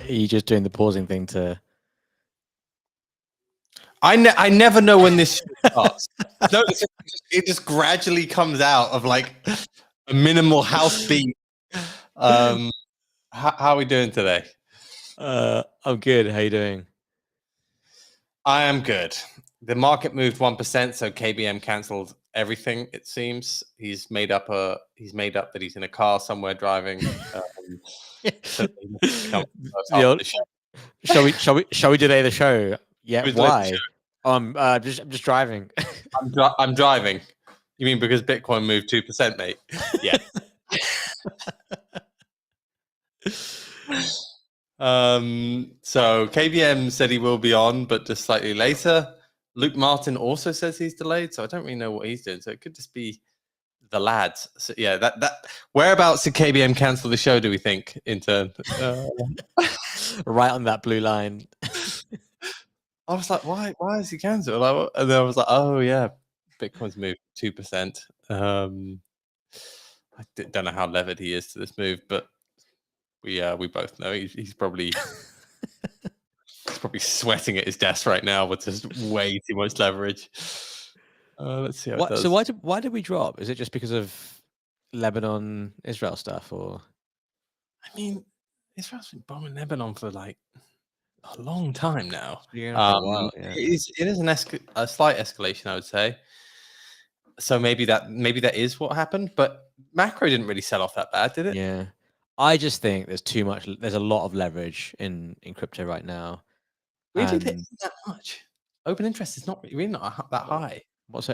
Are you just doing the pausing thing to? I never know when this starts. No, it just gradually comes out of like a minimal house beat. How are we doing today? I'm good. How you doing? I am good. The market moved 1%, so KBM cancelled everything. It seems he's made up that he's in a car somewhere driving. So Shall we delay the show? Yeah. Why? Show? I'm just driving. I'm driving. You mean because Bitcoin moved 2%, mate? Yeah. So KBM said he will be on, but just slightly later. Luke Martin also says he's delayed, so I don't really know what he's doing. So it could just be the lads. So yeah, that whereabouts did KBM cancel the show? Do we think in turn? Right on that blue line. I was like, why is he cancelled? And then I was like, oh yeah, Bitcoin's moved 2%. I don't know how levered he is to this move, but we both know he's probably sweating at his desk right now with just way too much leverage. Let's see how it does. So why did we drop? Is it just because of Lebanon Israel stuff, or? I mean, Israel's been bombing Lebanon for like a long time now. Yeah, for a while, yeah. It is a slight escalation, I would say. So maybe that is what happened, but macro didn't really sell off that bad, did it? Yeah, I just think there's a lot of leverage in crypto right now. Really, there isn't that much. Open interest is really not that high. What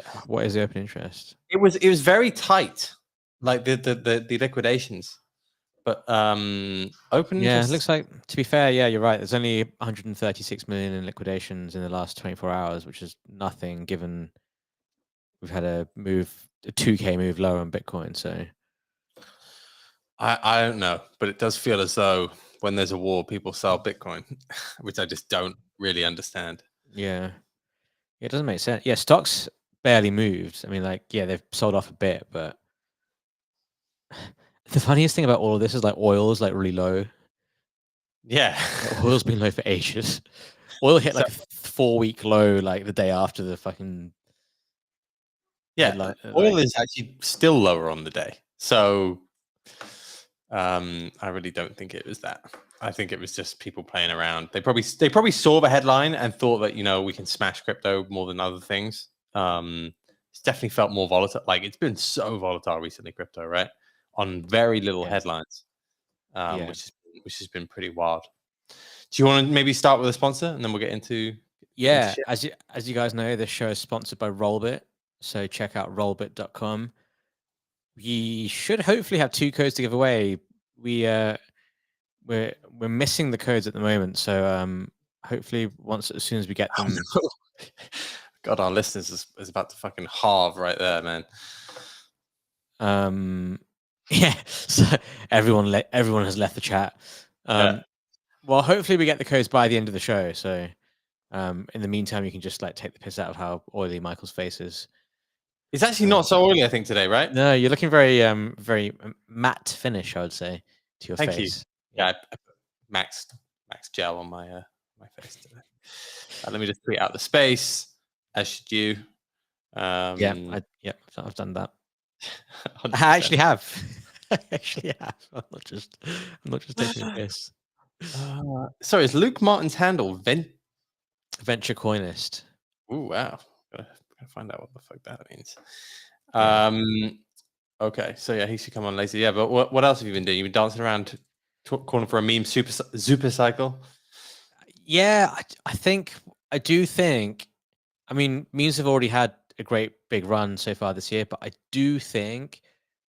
is the open interest? It was very tight, like the liquidations. But open interest. Yeah, it looks like, to be fair, yeah, you're right. There's only 136 million in liquidations in the last 24 hours, which is nothing given we've had a 2K move lower on Bitcoin. So I don't know, but it does feel as though when there's a war, people sell Bitcoin, which I just don't really understand. Yeah, it doesn't make sense. Yeah, stocks barely moved. I mean, like, yeah, they've sold off a bit, but the funniest thing about all of this is like oil is like really low. Yeah, oil's been low for ages. Oil hit like a 4-week low like the day after the fucking. Yeah, oil is actually still lower on the day. So I really don't think it was that. I think it was just people playing around. They probably saw the headline and thought that, we can smash crypto more than other things. It's definitely felt more volatile. Like, it's been so volatile recently, crypto, right? On very little headlines, which has been pretty wild. Do you want to maybe start with a sponsor and then we'll get into? Yeah, as you guys know, this show is sponsored by Rollbit. So check out rollbit.com. We should hopefully have 2 codes to give away. We're missing the codes at the moment, so hopefully as soon as we get them. God, our listeners is about to fucking halve right there, man. Yeah. So everyone has left the chat. Well, hopefully we get the codes by the end of the show. So in the meantime, you can just like take the piss out of how oily Michael's face is. It's actually not so oily, I think, today, right? No, you're looking very very matte finish, I would say, to your face. Thank you. Yeah, I put max gel on my face today. Let me just tweet out the space, as should you. I've done that. I actually have. I'm not just taking a piss. Sorry, is Luke Martin's handle Venture Coinist? Ooh, wow. Gotta find out what the fuck that means. Okay, so yeah, he should come on later. Yeah, but what else have you been doing? You've been dancing around, calling for a meme super cycle. Yeah, I do think. I mean, memes have already had a great big run so far this year, but I do think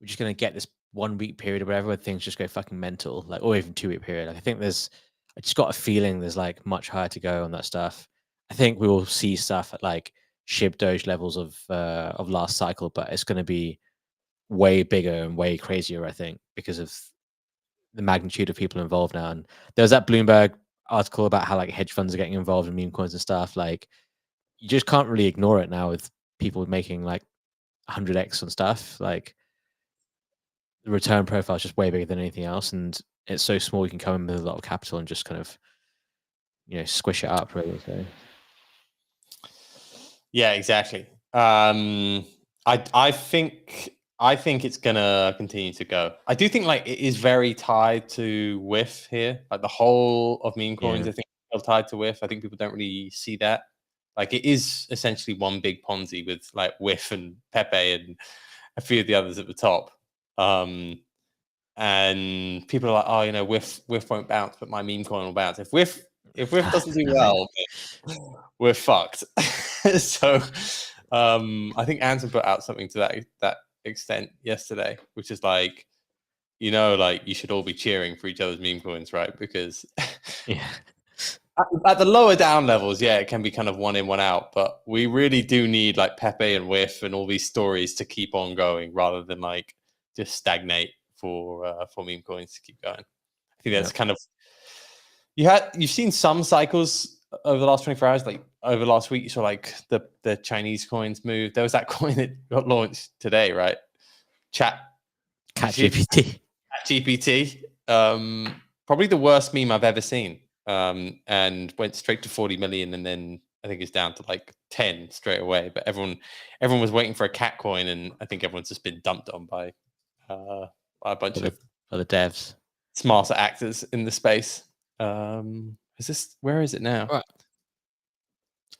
we're just gonna get this 1-week period or whatever where things just go fucking mental, like, or even 2-week period. Like, I just got a feeling there's like much higher to go on that stuff. I think we will see stuff at like SHIB Doge levels of last cycle, but it's going to be way bigger and way crazier, I think, because of the magnitude of people involved now. And there was that Bloomberg article about how like hedge funds are getting involved in meme coins and stuff. Like, you just can't really ignore it now with people making like 100x on stuff. Like, the return profile is just way bigger than anything else. And it's so small, you can come in with a lot of capital and just kind of, squish it up, really. So. Yeah, exactly. I think it's gonna continue to go. I do think like it is very tied to whiff here. Like the whole of meme coins, I think is tied to whiff. I think people don't really see that. Like it is essentially one big Ponzi with like whiff and Pepe and a few of the others at the top. And people are like, oh, whiff won't bounce, but my meme coin will bounce. If whiff doesn't do well, we're fucked. So I think Anton put out something to that extent yesterday, which is like, like you should all be cheering for each other's meme coins, right? Because at the lower down levels, it can be kind of one in, one out, but we really do need like Pepe and whiff and all these stories to keep on going rather than like just stagnate for meme coins to keep going. I think that's kind of you've seen some cycles over the last 24 hours, like over the last week, you saw like the Chinese coins move. There was that coin that got launched today, right? ChatGPT. Probably the worst meme I've ever seen. And went straight to 40 million, and then I think it's down to like 10 straight away. But everyone was waiting for a cat coin, and I think everyone's just been dumped on by a bunch of the devs, smarter actors in the space. Where is it now? Right.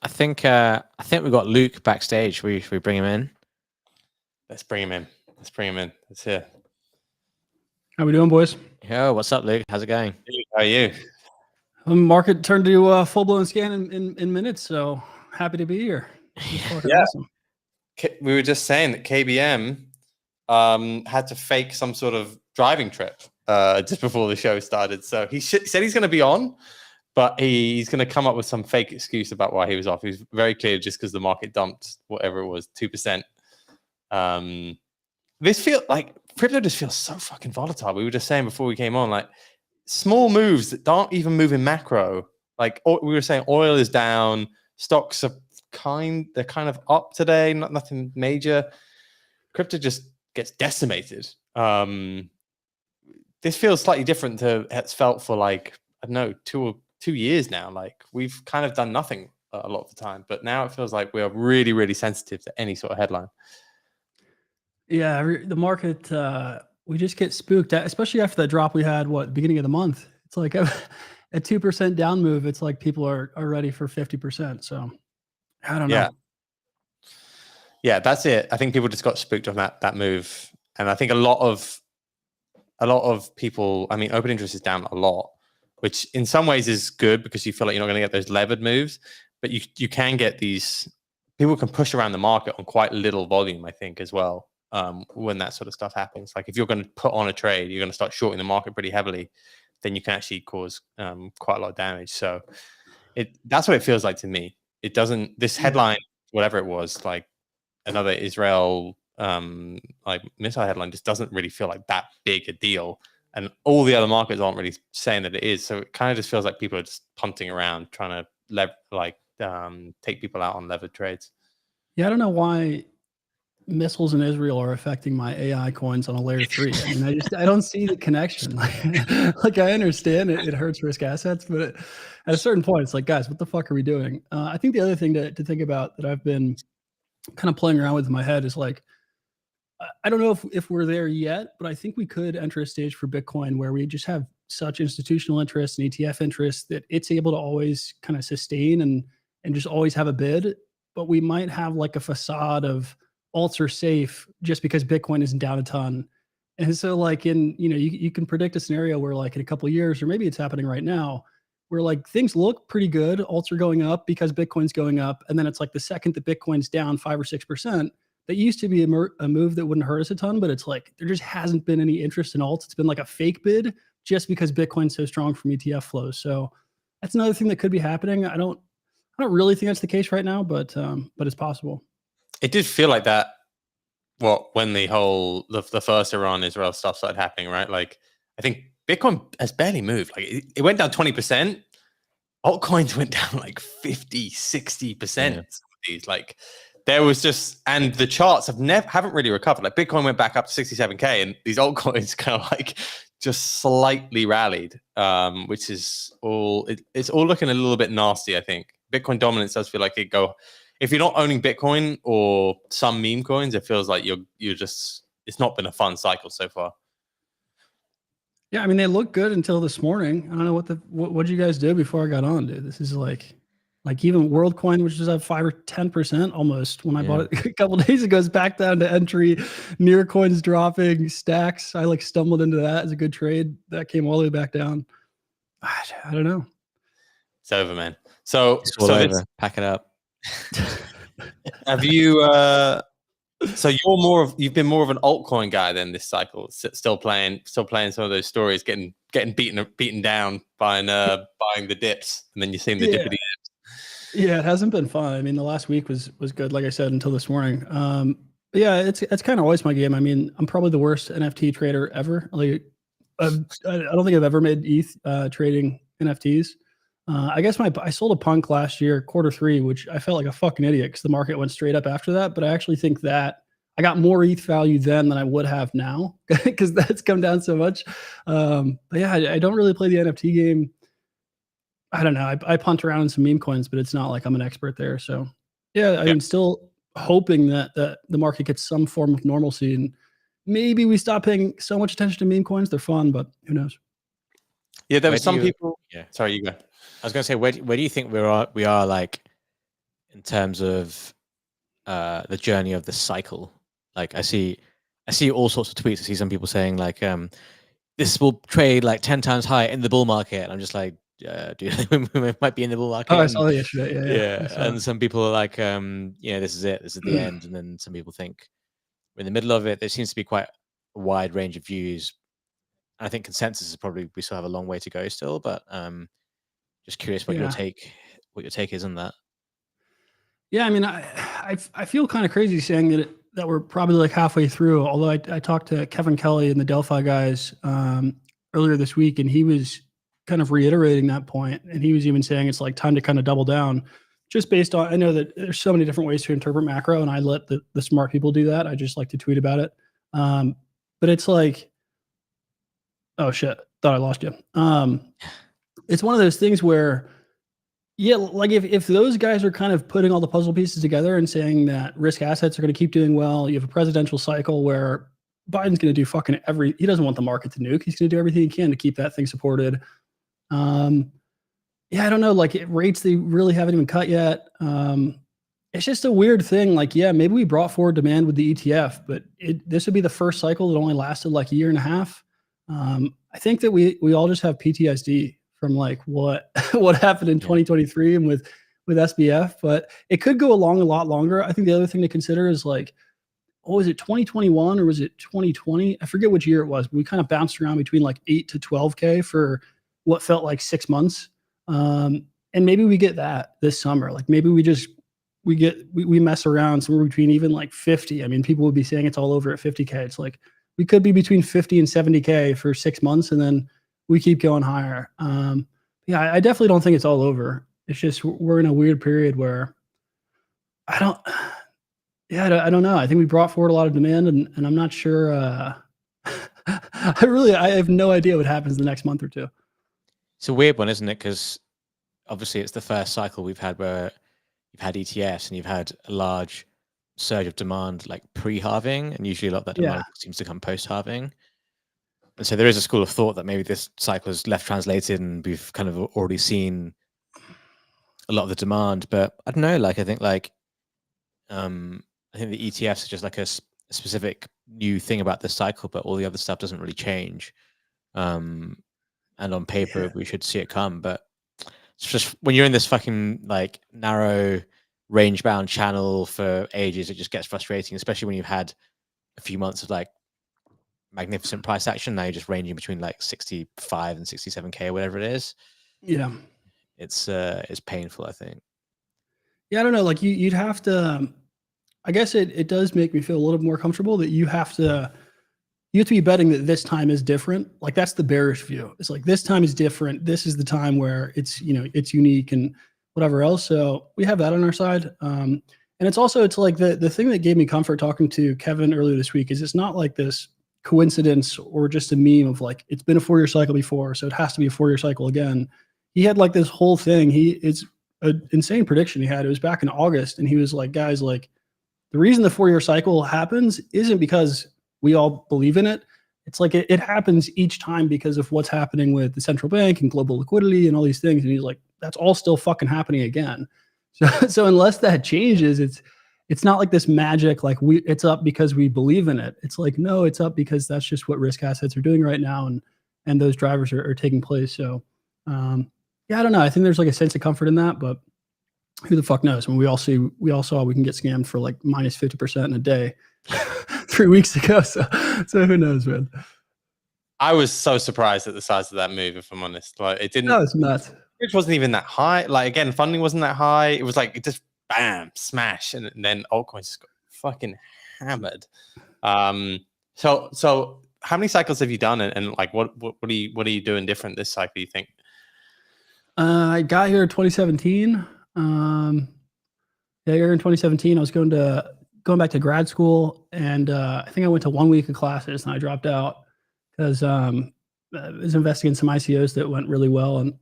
I think we got Luke backstage. We bring him in. Let's bring him in. Let's hear. How we doing, boys? Yo, what's up, Luke? How's it going? How are you? The market turned to full blown scan in minutes, so happy to be here. Awesome. We were just saying that KBM had to fake some sort of driving trip just before the show started. So he said he's going to be on, but he's going to come up with some fake excuse about why he was off. He was very clear, just because the market dumped whatever it was, 2%. This feels like crypto just feels so fucking volatile. We were just saying before we came on, like small moves that don't even move in macro. Like we were saying, oil is down, stocks are kind of up today, nothing major. Crypto just gets decimated. This feels slightly different to it's felt for like, I don't know, 2 years now. Like we've kind of done nothing a lot of the time, but now it feels like we are really, really sensitive to any sort of headline. Yeah, the market, we just get spooked, especially after that drop we had, beginning of the month. It's like a 2% down move. It's like people are ready for 50%. So I don't know. Yeah, that's it. I think people just got spooked on that move. And I think a lot of people, I mean, open interest is down a lot, which in some ways is good because you feel like you're not going to get those levered moves, but you can get these, people can push around the market on quite little volume, I think, as well. When that sort of stuff happens, like if you're going to put on a trade, you're going to start shorting the market pretty heavily, then you can actually cause quite a lot of damage. So that's what it feels like to me. It doesn't, this headline, whatever it was, like another Israel like missile headline, just doesn't really feel like that big a deal, and all the other markets aren't really saying that it is. So it kind of just feels like people are just punting around, trying to take people out on levered trades. Yeah, I don't know why missiles in Israel are affecting my AI coins on a layer 3. I mean, I don't see the connection. Like I understand it hurts risk assets, but at a certain point, it's like, guys, what the fuck are we doing? I think the other thing to think about that I've been kind of playing around with in my head is like, I don't know if we're there yet, but I think we could enter a stage for Bitcoin where we just have such institutional interest and ETF interest that it's able to always kind of sustain and just always have a bid. But we might have like a facade of alts are safe just because Bitcoin isn't down a ton. And so like you can predict a scenario where like in a couple of years, or maybe it's happening right now, where like things look pretty good. Alts are going up because Bitcoin's going up. And then it's like the second that Bitcoin's down 5 or 6%, that used to be a move that wouldn't hurt us a ton, but it's like, there just hasn't been any interest in alts. It's been like a fake bid just because Bitcoin's so strong from ETF flows. So that's another thing that could be happening. I don't really think that's the case right now, but it's possible. It did feel like that. When the first Iran-Israel stuff started happening, right? Like, I think Bitcoin has barely moved. Like, it went down 20%. Altcoins went down like 50, 60%. Yeah. These, like, there was just, and the charts haven't really recovered. Like, Bitcoin went back up to 67K, and these altcoins kind of like just slightly rallied, which is all. It's all looking a little bit nasty. I think Bitcoin dominance does feel like it go. If you're not owning Bitcoin or some meme coins, it feels like you're just. It's not been a fun cycle so far. Yeah, I mean they look good until this morning. I don't know what you guys did before I got on, dude. This is like even WorldCoin, which was at 5 or 10% almost when I bought it a couple days ago, is back down to entry. Near coins dropping, stacks. I like stumbled into that as a good trade. That came all the way back down. I don't know. It's over, man. So Pack it up. Have you? So you've been more of an altcoin guy then this cycle. Still playing some of those stories, getting beaten down, buying the dips, and then you're seeing the dippity dips. Yeah, it hasn't been fun. I mean, the last week was good, like I said, until this morning. But yeah, it's kind of always my game. I mean, I'm probably the worst NFT trader ever. Like, I don't think I've ever made ETH trading NFTs. I guess I sold a punk last year, Q3, which I felt like a fucking idiot because the market went straight up after that. But I actually think that I got more ETH value then than I would have now because that's come down so much. But yeah, I don't really play the NFT game. I don't know. I punt around in some meme coins, but it's not like I'm an expert there. So yeah, I'm still hoping that the market gets some form of normalcy and maybe we stop paying so much attention to meme coins. They're fun, but who knows? Yeah, there were some people. Yeah, sorry, you go. I was going to say, where do you think we are like in terms of the journey of the cycle? Like I see all sorts of tweets. I see some people saying like this will trade like 10 times higher in the bull market. And I'm just like, dude, we might be in the bull market. Oh, I saw that yesterday. Yeah. And some people are like, this is it. This is the end. And then some people think we're in the middle of it. There seems to be quite a wide range of views. And I think consensus is probably we still have a long way to go still. But just curious what your take is on that. Yeah, I mean, I feel kind of crazy saying that we're probably like halfway through. Although I talked to Kevin Kelly and the Delphi guys earlier this week, and he was kind of reiterating that point, and he was even saying it's like time to kind of double down, just based on. I know that there's so many different ways to interpret macro, and I let the smart people do that. I just like to tweet about it, but it's like, oh shit, thought I lost you. It's one of those things where. Yeah, like if those guys are kind of putting all the puzzle pieces together and saying that risk assets are going to keep doing well, you have a presidential cycle where Biden's going to do fucking he doesn't want the market to nuke. He's going to do everything he can to keep that thing supported. Yeah, I don't know, like rates they really haven't even cut yet. It's just a weird thing. Like, yeah, maybe we brought forward demand with the ETF, but this would be the first cycle that only lasted like a year and a half. I think that we all just have PTSD from like what happened in 2023 and with SBF, but it could go along a lot longer. I think the other thing to consider is like, was it 2021 or was it 2020? I forget which year it was, but we kind of bounced around between like 8 to 12K for what felt like 6 months. And maybe we get that this summer. Like maybe we mess around somewhere between even like 50. I mean, people would be saying it's all over at 50K. It's like we could be between 50 and 70K for 6 months, and then we keep going higher. Yeah, I definitely don't think it's all over. It's just we're in a weird period where I don't know. I think we brought forward a lot of demand, and I'm not sure. I have no idea what happens the next month or two. It's a weird one, isn't it? Because obviously it's the first cycle we've had where you've had ETFs and you've had a large surge of demand like pre-halving, and usually a lot of that demand seems to come post-halving. And so there is a school of thought that maybe this cycle is left translated and we've kind of already seen a lot of the demand. But I don't know, like, I think the ETFs are just like a specific new thing about this cycle, but all the other stuff doesn't really change. And on paper, we should see it come. But it's just when you're in this fucking like narrow range bound channel for ages, it just gets frustrating, especially when you've had a few months of like magnificent price action. Now you're just ranging between like 65 and 67K or whatever it is. Yeah, it's painful, I think. Yeah, I don't know, like you'd have to, I guess it does make me feel a little bit more comfortable that you have to be betting that this time is different. Like that's the bearish view. It's like this time is different. This is the time where it's unique and whatever else. So we have that on our side. And it's like the thing that gave me comfort talking to Kevin earlier this week is it's not like this coincidence or just a meme of like, it's been a 4-year cycle before, so it has to be a 4-year cycle again. He had like this whole thing. It's an insane prediction he had. It was back in August, and he was like, guys, like the reason the 4-year cycle happens isn't because we all believe in it. It's like it happens each time because of what's happening with the central bank and global liquidity and all these things. And he's like, that's all still fucking happening again. So unless that changes, it's not like this magic, like it's up because we believe in it. It's like, no, it's up because that's just what risk assets are doing right now. And those drivers are taking place. So yeah, I don't know. I think there's like a sense of comfort in that, but who the fuck knows? I mean, we all saw we can get scammed for like minus 50% in a day 3 weeks ago. So who knows, man? I was so surprised at the size of that move, if I'm honest. Like it didn't. No, it's nuts. It wasn't even that high. Like again, funding wasn't that high. It was like it just bam, smash, and then altcoins just got fucking hammered. So how many cycles have you done, and like what are you doing different this cycle, you think? I got here in 2017. Here in 2017, I was going back to grad school, and I think I went to 1 week of classes, and I dropped out because I was investing in some ICOs that went really well, and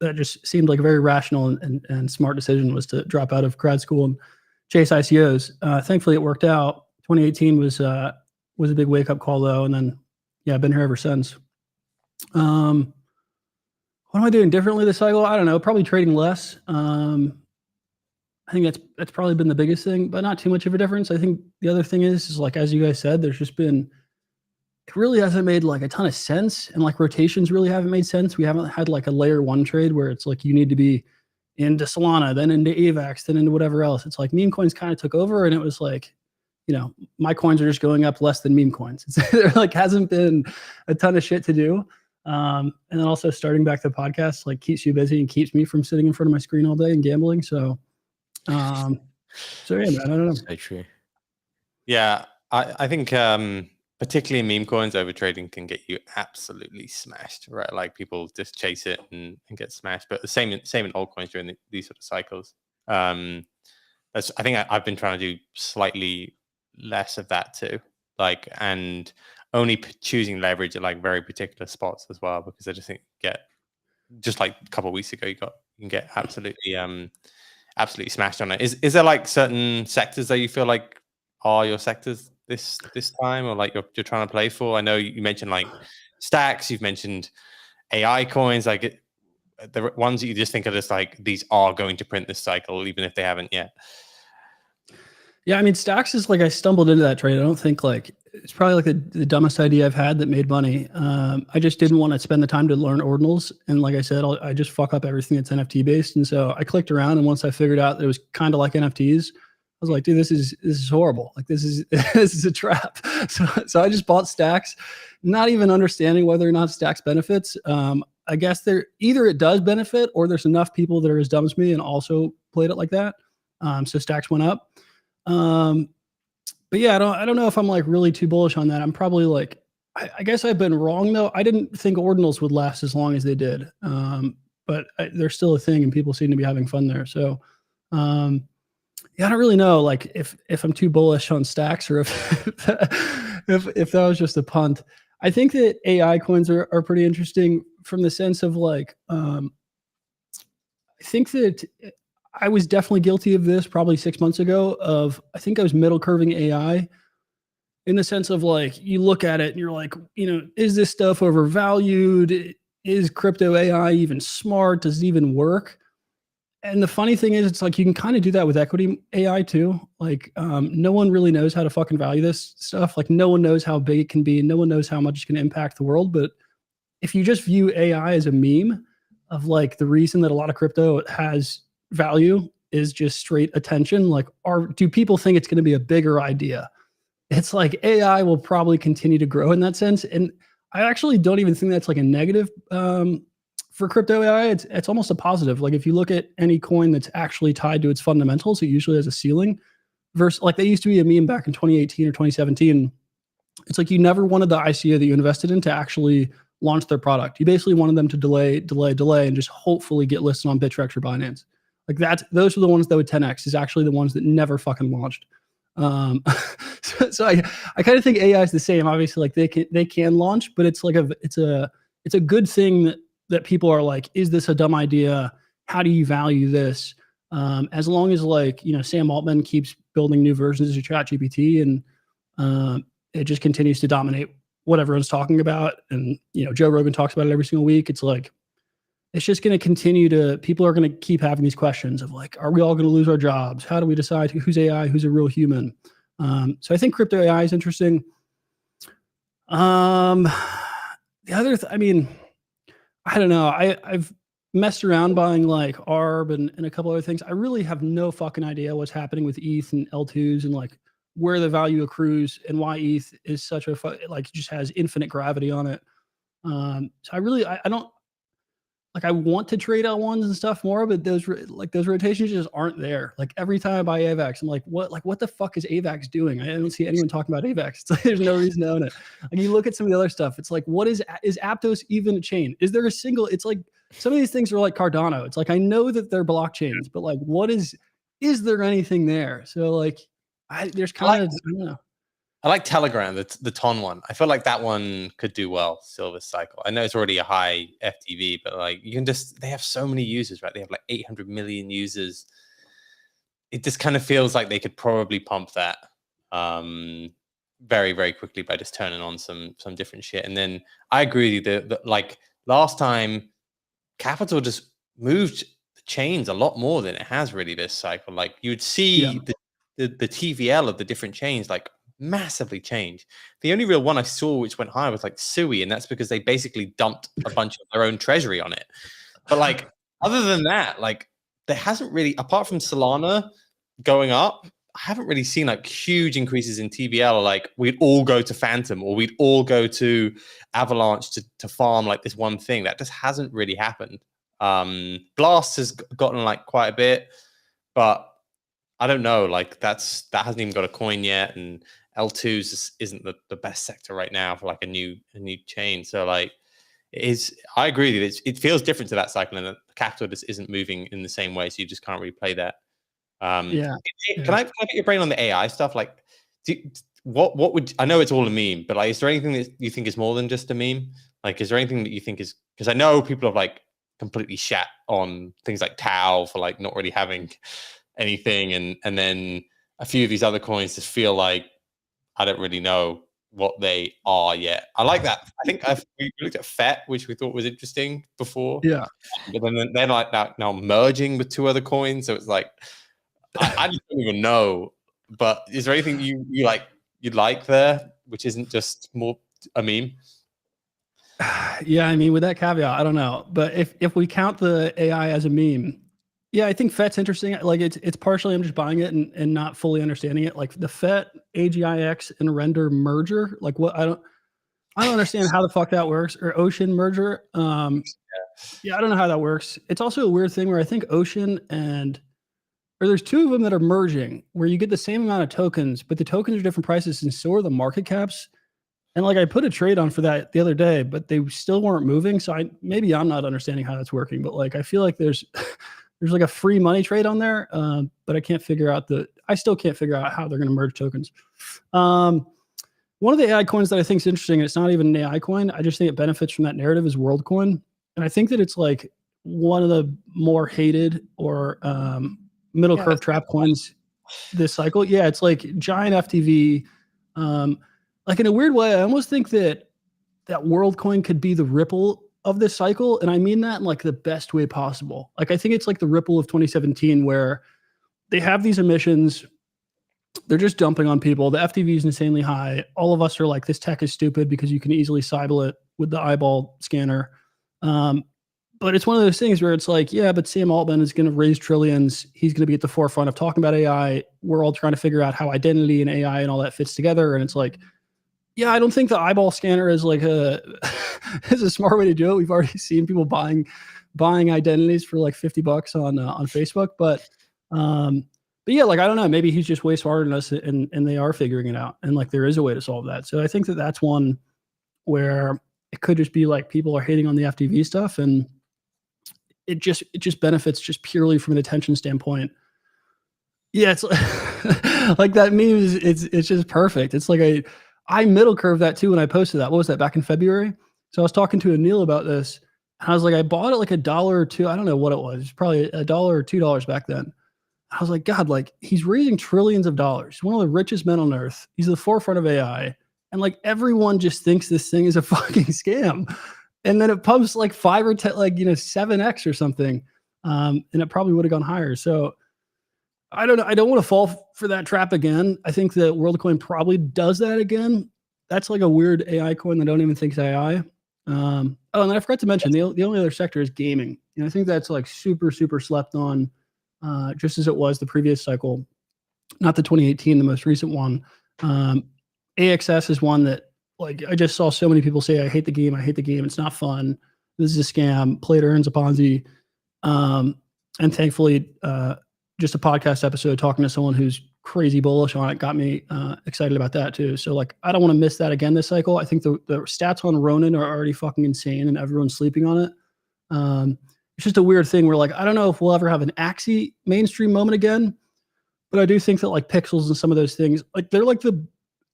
that just seemed like a very rational and smart decision was to drop out of grad school and chase ICOs. Thankfully, it worked out. 2018 was a big wake up call though, and then yeah, I've been here ever since. What am I doing differently this cycle? I don't know. Probably trading less. I think that's probably been the biggest thing, but not too much of a difference. I think the other thing is like, as you guys said, there's just been, it really hasn't made like a ton of sense, and like rotations really haven't made sense. We haven't had like a layer 1 trade where it's like you need to be into Solana, then into AVAX, then into whatever else. It's like meme coins kind of took over, and it was like, you know, my coins are just going up less than meme coins. There like hasn't been a ton of shit to do. And then also starting back the podcast like keeps you busy and keeps me from sitting in front of my screen all day and gambling. So yeah, man, I don't know. So true. Yeah, I think particularly meme coins, overtrading can get you absolutely smashed, right? Like people just chase it and get smashed. But the same in altcoins during these sort of cycles. I think I've been trying to do slightly less of that too, like, and only choosing leverage at like very particular spots as well, because I just think just like a couple of weeks ago, you can get absolutely smashed on it. Is there like certain sectors that you feel like are your sectors this time, or like you're trying to play for? I know you mentioned like stacks, you've mentioned AI coins, like the ones that you just think are just like these are going to print this cycle, even if they haven't yet. Yeah, I mean, stacks is like I stumbled into that trade. I don't think like it's probably like the dumbest idea I've had that made money. I just didn't want to spend the time to learn ordinals, and like I said, I just fuck up everything that's NFT based. And so I clicked around, and once I figured out that it was kind of like NFTs, I was like, dude, this is horrible. Like this is a trap. So I just bought stacks, not even understanding whether or not stacks benefits. I guess either it does benefit, or there's enough people that are as dumb as me and also played it like that. So stacks went up. But yeah, I don't know if I'm like really too bullish on that. I'm probably like, I guess I've been wrong though. I didn't think ordinals would last as long as they did. But they're still a thing, and people seem to be having fun there. So, yeah, I don't really know like if I'm too bullish on stacks, or if that was just a punt. I think that AI coins are pretty interesting from the sense of like, I think that I was definitely guilty of this probably 6 months ago I think I was middle curving AI in the sense of like, you look at it and you're like, you know, is this stuff overvalued? Is crypto AI even smart? Does it even work? And the funny thing is, it's like, you can kind of do that with equity AI too. Like, no one really knows how to fucking value this stuff. Like no one knows how big it can be. No one knows how much it's going to impact the world. But if you just view AI as a meme of like the reason that a lot of crypto has value is just straight attention. Like, do people think it's going to be a bigger idea? It's like AI will probably continue to grow in that sense. And I actually don't even think that's like a negative for crypto AI. It's almost a positive. Like if you look at any coin that's actually tied to its fundamentals, it usually has a ceiling. Versus like they used to be a meme back in 2018 or 2017. It's like you never wanted the ICO that you invested in to actually launch their product. You basically wanted them to delay, and just hopefully get listed on Bittrex or Binance. Like those are the ones that would 10x, is actually the ones that never fucking launched. Um, so I kind of think AI is the same. Obviously, like they can launch, but it's like it's a good thing that people are like, is this a dumb idea? How do you value this? As long as like, you know, Sam Altman keeps building new versions of ChatGPT and it just continues to dominate what everyone's talking about. And, you know, Joe Rogan talks about it every single week. It's like, it's just going to continue to, people are going to keep having these questions of like, are we all going to lose our jobs? How do we decide who's AI, who's a real human? So I think crypto AI is interesting. The other, I mean, I don't know. I've messed around buying like ARB and a couple other things. I really have no fucking idea what's happening with ETH and L2s and like where the value accrues and why ETH is such a, like just has infinite gravity on it. So I don't, like I want to trade L1s and stuff more, but those rotations just aren't there. Like every time I buy AVAX, I'm like, what the fuck is AVAX doing? I don't see anyone talking about AVAX. It's like, there's no reason to own it. Like you look at some of the other stuff, it's like, what is Aptos even a chain? Is there a single, it's like some of these things are like Cardano. It's like, I know that they're blockchains, but like, is there anything there? So like, there's kind of, I don't know. I like Telegram, the Ton one. I feel like that one could do well still this cycle. I know it's already a high FTV, but like you can just, they have so many users, right? They have like 800 million users. It just kind of feels like they could probably pump that very, very quickly by just turning on some different shit. And then I agree with you that like last time, capital just moved the chains a lot more than it has really this cycle. Like you would see the TVL of the different chains like massively change. The only real one I saw which went higher was like Sui, and that's because they basically dumped a bunch of their own treasury on it. But like other than that, like there hasn't really, apart from Solana going up, I haven't really seen like huge increases in TVL. Like we'd all go to Phantom or we'd all go to Avalanche to farm like this one thing. That just hasn't really happened. Blast has gotten like quite a bit, but I don't know. Like that hasn't even got a coin yet, and L2s isn't the best sector right now for like a new chain. So like I agree with you. It feels different to that cycle, and the capital just isn't moving in the same way. So you just can't really play that. Can I get your brain on the AI stuff? Like, what would, I know it's all a meme, but like, is there anything that you think is more than just a meme? Like, is there anything that you think is, because I know people have like completely shat on things like Tau for like not really having anything, and then a few of these other coins just feel like I don't really know what they are yet. I like that. I think we looked at FET, which we thought was interesting before. Yeah. But then they're like now merging with two other coins, so it's like I just don't even know. But is there anything you'd like there, which isn't just more a meme? Yeah, I mean, with that caveat, I don't know. But if we count the AI as a meme, yeah, I think FET's interesting. Like it's partially I'm just buying it and not fully understanding it. Like the FET, AGIX, and render merger. Like what I don't understand how the fuck that works. Or Ocean merger. Yeah, I don't know how that works. It's also a weird thing where I think Ocean or there's two of them that are merging where you get the same amount of tokens, but the tokens are different prices and so are the market caps. And like I put a trade on for that the other day, but they still weren't moving. So maybe I'm not understanding how that's working, but like I feel like there's like a free money trade on there, but I still can't figure out how they're going to merge tokens. One of the AI coins that I think is interesting, and it's not even an AI coin, I just think it benefits from that narrative, is WorldCoin. And I think that it's like one of the more hated or middle curve trap coins this cycle. Yeah, it's like giant FTV. Like in a weird way, I almost think that WorldCoin could be the Ripple of this cycle. And I mean that in like the best way possible. Like I think it's like the Ripple of 2017 where they have these emissions. They're just dumping on people. The FTV is insanely high. All of us are like, this tech is stupid because you can easily Cybele it with the eyeball scanner. But it's one of those things where it's like, yeah, but Sam Altman is going to raise trillions. He's going to be at the forefront of talking about AI. We're all trying to figure out how identity and AI and all that fits together. And it's like, yeah, I don't think the eyeball scanner is like is a smart way to do it. We've already seen people buying identities for like $50 on Facebook. But yeah, like, I don't know, maybe he's just way smarter than us and they are figuring it out. And like, there is a way to solve that. So I think that that's one where it could just be like people are hating on the FTV stuff and it just benefits just purely from an attention standpoint. Yeah, it's like that meme is it's just perfect. It's like I middle curve that too when I posted that. What was that, back in February? So I was talking to Anil about this, and I was like, I bought it like $1 or $2. I don't know what it was. It's probably $1 or $2 back then. I was like, God, like he's raising trillions of dollars. He's one of the richest men on earth. He's at the forefront of AI, and like everyone just thinks this thing is a fucking scam. And then it pumps like 5 or 10, like 7x or something, and it probably would have gone higher. So I don't know. I don't want to fall for that trap again. I think that WorldCoin probably does that again. That's like a weird AI coin that I don't even think is AI. And then I forgot to mention the only other sector is gaming. I think that's like super, super slept on, just as it was the previous cycle, not the 2018, the most recent one. AXS is one that like I just saw so many people say, I hate the game. I hate the game. It's not fun. This is a scam. Play to earn's a Ponzi. And thankfully, just a podcast episode talking to someone who's crazy bullish on it got me excited about that too. So like, I don't want to miss that again this cycle. I think the stats on Ronin are already fucking insane and everyone's sleeping on it. It's just a weird thing where like, I don't know if we'll ever have an Axie mainstream moment again, but I do think that like Pixels and some of those things, like they're like the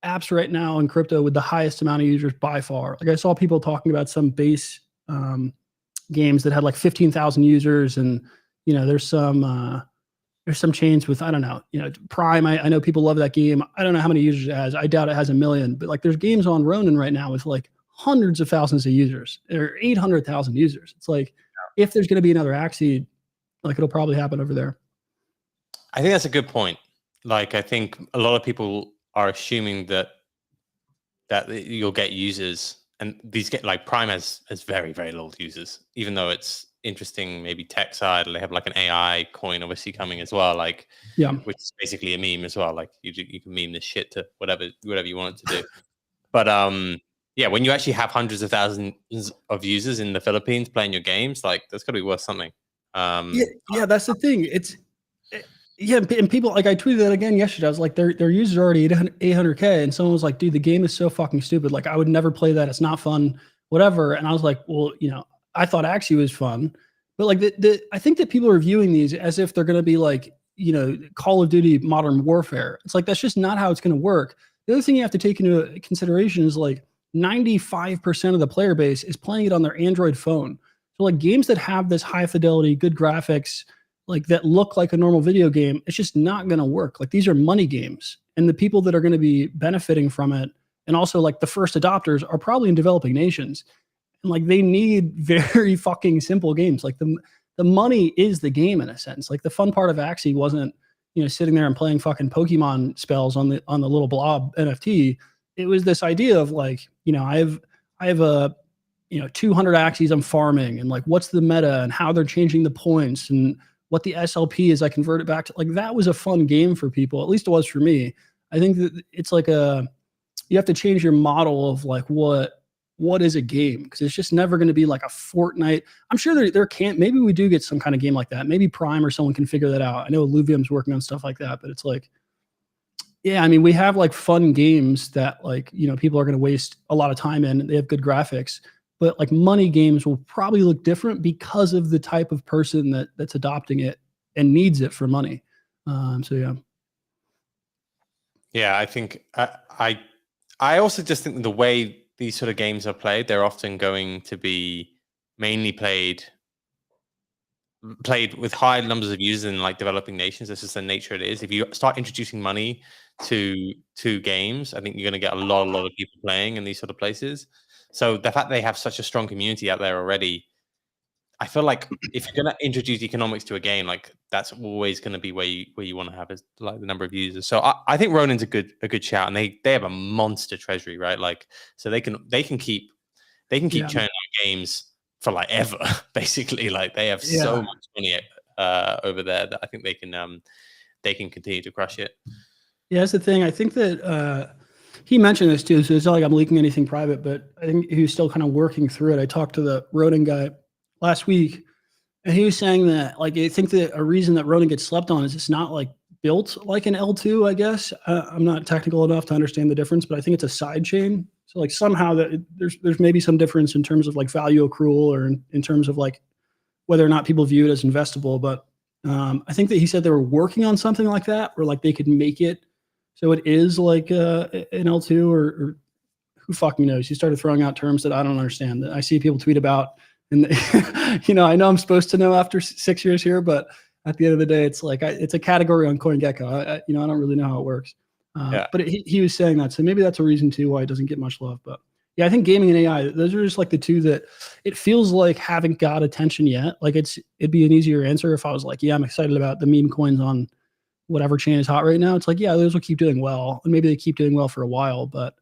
apps right now in crypto with the highest amount of users by far. Like I saw people talking about some base games that had like 15,000 users, and there's some chains with, I don't know, Prime. I know people love that game. I don't know how many users it has. I doubt it has 1 million, but like there's games on Ronin right now with like hundreds of thousands of users or 800,000 users. It's like, if there's going to be another Axie, like it'll probably happen over there. I think that's a good point. Like, I think a lot of people are assuming that you'll get users, and these get like Prime has very, very little users, even though it's interesting, maybe tech side. They have like an AI coin obviously coming as well, like which is basically a meme as well. Like you can meme this shit to whatever you want it to do. But yeah, when you actually have hundreds of thousands of users in the Philippines playing your games, like that's got to be worth something. Yeah, that's the thing. And people, like I tweeted that again yesterday. I was like, their users are already 800K, and someone was like, dude, the game is so fucking stupid. Like I would never play that. It's not fun, whatever. And I was like, well, I thought Axie was fun, but like I think that people are viewing these as if they're going to be like, Call of Duty Modern Warfare. It's like, that's just not how it's going to work. The other thing you have to take into consideration is like 95% of the player base is playing it on their Android phone. So like games that have this high fidelity, good graphics, like that look like a normal video game, it's just not going to work. Like these are money games, and the people that are going to be benefiting from it, and also like the first adopters, are probably in developing nations. And like they need very fucking simple games. Like the money is the game in a sense. Like the fun part of Axie wasn't, sitting there and playing fucking Pokemon spells on the little blob NFT. It was this idea of like, I have a 200 Axies I'm farming, and like what's the meta and how they're changing the points and what the SLP is. I convert it back to like, that was a fun game for people. At least it was for me. I think that it's like you have to change your model of like what is a game, because it's just never going to be like a Fortnite. I'm sure there can't, maybe we do get some kind of game like that. Maybe Prime or someone can figure that out. I know Illuvium's working on stuff like that, but it's like, yeah, I mean, we have like fun games that like, people are going to waste a lot of time in. They have good graphics, but like money games will probably look different because of the type of person that's adopting it and needs it for money. So yeah. Yeah, I think I also just think the way these sort of games are played, they're often going to be mainly played with high numbers of users in like developing nations. This is the nature it is. If you start introducing money to games, I think you're going to get a lot of people playing in these sort of places. So the fact they have such a strong community out there already, I feel like if you're going to introduce economics to a game, like that's always going to be where you want to have is like the number of users. So I think Ronin's a good shout, and they have a monster treasury, right? Like, so they can keep churning out games for like ever, basically. Like they have so much money over there that I think they can continue to crush it. Yeah, that's the thing. I think that he mentioned this too, so it's not like I'm leaking anything private, but I think he was still kind of working through it. I talked to the Ronin guy last week, and he was saying that like I think that a reason that Ronin gets slept on is it's not like built like an L2, I guess. I'm not technical enough to understand the difference, but I think it's a side chain. So like somehow that there's maybe some difference in terms of like value accrual, or in terms of like whether or not people view it as investable. But I think that he said they were working on something like that, where like they could make it so it is like an L2 or who fucking knows. He started throwing out terms that I don't understand, that I see people tweet about. And, I know I'm supposed to know after 6 years here, but at the end of the day, it's like, it's a category on CoinGecko. I don't really know how it works. But he was saying that. So maybe that's a reason too why it doesn't get much love. But yeah, I think gaming and AI, those are just like the two that it feels like haven't got attention yet. Like it'd be an easier answer if I was like, yeah, I'm excited about the meme coins on whatever chain is hot right now. It's like, yeah, those will keep doing well. And maybe they keep doing well for a while. But